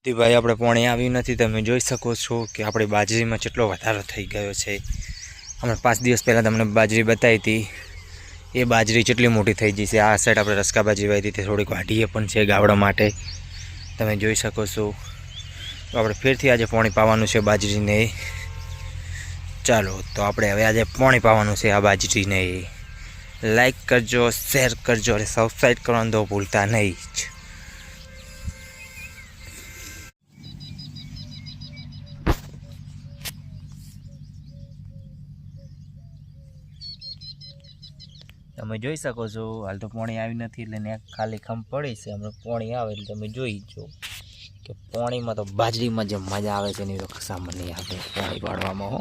તે ભાઈ આપણે પોણી આવ્યું નથી. તમે જોઈ શકો છો કે આપણી બાજરીમાં કેટલો વધારો થઈ ગયો છે. હમણાં 5 દિવસ પહેલાં તમને બાજરી બતાવી હતી, એ બાજરી કેટલી મોટી થઈ ગઈ છે. આ સાઈડ આપણે રસકા બાજરી વાવી હતી, તે થોડીક વાઢીએ પણ છે ગાવડા માટે. તમે જોઈ શકો છો. તો આપણે ફેરથી આજે પોણી પાવાનું છે બાજરીને. ચાલો તો આપણે હવે આજે પોણી પાવાનું છે આ બાજરીને. લાઈક કરજો, શેર કરજો અને સબસ્ક્રાઈબ કરવાનું તો ભૂલતા નહીં જ. તમે જોઈ શકો છો હાલ તો પોણી આવી નથી એટલે ને ખાલી ખમ પડી છે. હમણાં પોણી આવે એટલે તમે જોઈ જો કે પોણીમાં તો બાજરીમાં જે મજા આવે છે એની તો કસામાં નહીં આવે પોણી પાડવામાં. હો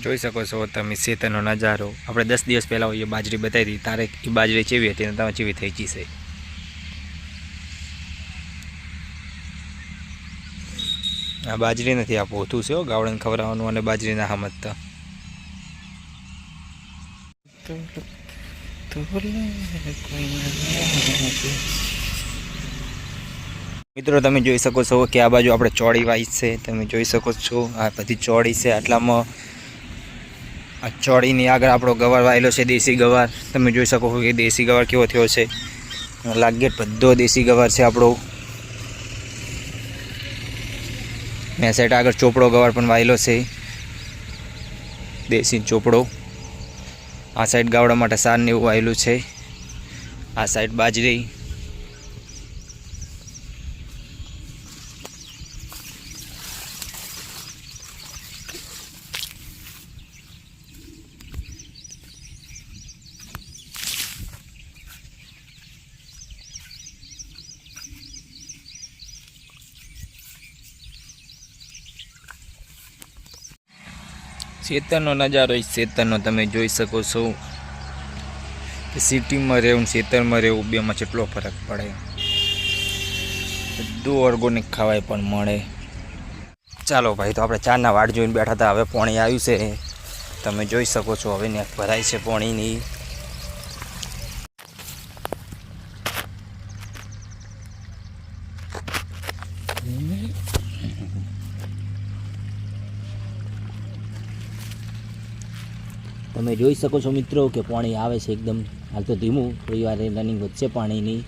જોઈ શકો છો તમે ખેતરનો નજારો. આપણે 10 દિવસ પહેલાં એ બાજરી બતાવી હતી, તારે એ બાજરી ચેવી હતી અને તમે ચેવી થઈ ગઈ છે. આ બાજરી નથી, આ પોથું છે ગાવડાને ખવડાવવાનું અને બાજરી ના સમજતા. મિત્રો તમે જોઈ શકો છો કે આ બાજુ આપણે ચોળી વાઈ છે. તમે જોઈ શકો છો આ બધી ચોળી છે. આટલામાં આ ચોળીની આગળ આપણો ગવાર વાયેલો છે, દેશી ગવાર. તમે જોઈ શકો છો કે દેશી ગવાર કેવો થયો છે. લાગેટ બધો દેશી ગવાર છે આપણો. આ સાઈડ આગળ ચોપડો ગવાર પણ વાયેલો છે, દેશી ચોપડો. આ સાઈડ ગાવડા માટે સાર ને એવું વાયેલું છે. આ સાઈડ બાજરી. ખેતરનો નજારો ખેતરનો તમે જોઈ શકો છો કે સિટીમાં રહેવું ખેતરમાં રહેવું બેમાં કેટલો ફરક પડે. બધું ઓર્ગોનિક ખાવાય પણ મળે. ચાલો ભાઈ, તો આપણે ચારના વાડ જોઈને બેઠા હતા. હવે પોણી આવ્યું છે તમે જોઈ શકો છો. હવે નેક ભરાય છે પોણીની. તમે જોઈ શકો છો મિત્રો કે પાણી આવે છે એકદમ. હાલ તો ધીમું, થોડી વાર રનિંગ વધશે પાણીની.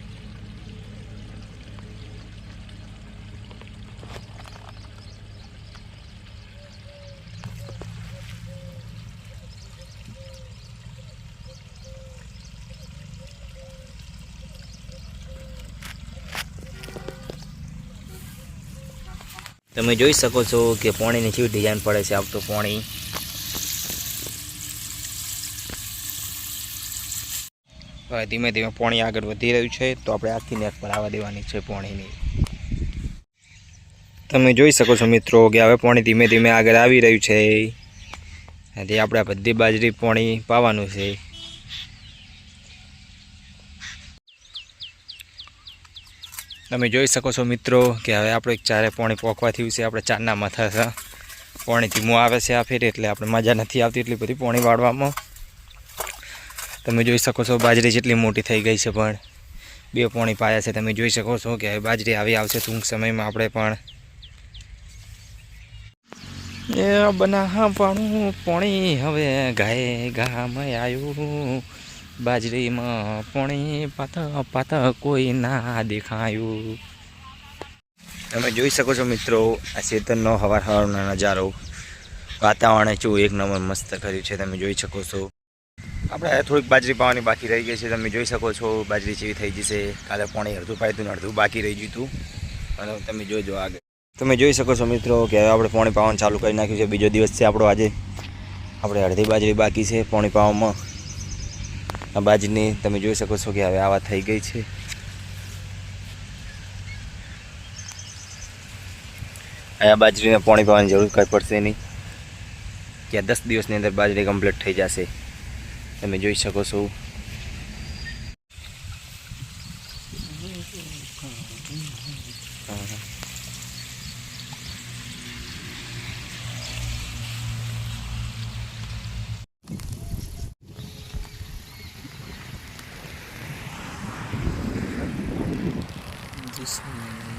તમે જોઈ શકો છો કે પાણીની કેવી ડિઝાઇન પડે છે. આવતું પાણી ધીમે ધીમે પાણી આગળ વધી રહ્યું છે. તો આપણે આખી નેક પર આવવા દેવાની છે પાણીની. તમે જોઈ શકો છો મિત્રો કે હવે પાણી ધીમે ધીમે આગળ આવી રહ્યું છે. એટલે આપણે આ બધી બાજરી પાણી પાવાનું છે. તમે જોઈ શકો છો મિત્રો કે હવે આપણે એક ચારે પાણી પોકવા થયું છે. આપણે ચારના માથા છે, પાણી ધીમું આવે છે આ ફેર, એટલે આપણે મજા નથી આવતી એટલી બધી પાણી વાળવામાં. તમે જોઈ શકો છો બાજરી જેટલી મોટી થઈ ગઈ છે, પણ 2 પાણી પાયા છે. તમે જોઈ શકો છો કે હવે બાજરી આવી આવશે ટૂંક સમયમાં. આપણે પણ એ બનાવવાનું પાણી હવે ગાય ગામાં આવ્યું. બાજરીમાં પાણી પાતા કોઈ ના દેખાયું. તમે જોઈ શકો છો મિત્રો આ ખેતરનો હવારનો નજારો. વાતાવરણ ચેવું એક નંબર મસ્ત કર્યું છે. તમે જોઈ શકો છો. આપણે થોડીક બાજરી પાવાની બાકી રહી ગઈ છે. તમે જોઈ શકો છો બાજરી જેવી થઈ જશે. કાલે પાણી અડધું પાયું હતું ને અડધું બાકી રહી ગયું હતું. અને તમે જોજો આગળ. તમે જોઈ શકો છો મિત્રો કે હવે આપણે પાણી પાવાનું ચાલુ કરી નાખ્યું છે. બીજો દિવસ છે આપણો આજે. આપણે અડધી બાજરી બાકી છે પાણી પાવામાં. આ બાજરીની તમે જોઈ શકો છો કે હવે આવા થઈ ગઈ છે. આ બાજરીને પાણી પાવાની જરૂર કંઈ પડશે નહીં, કે 10 દિવસની અંદર બાજરી કમ્પ્લીટ થઈ જશે. તમે જોઈ શકો છો. કૃષ્ણ.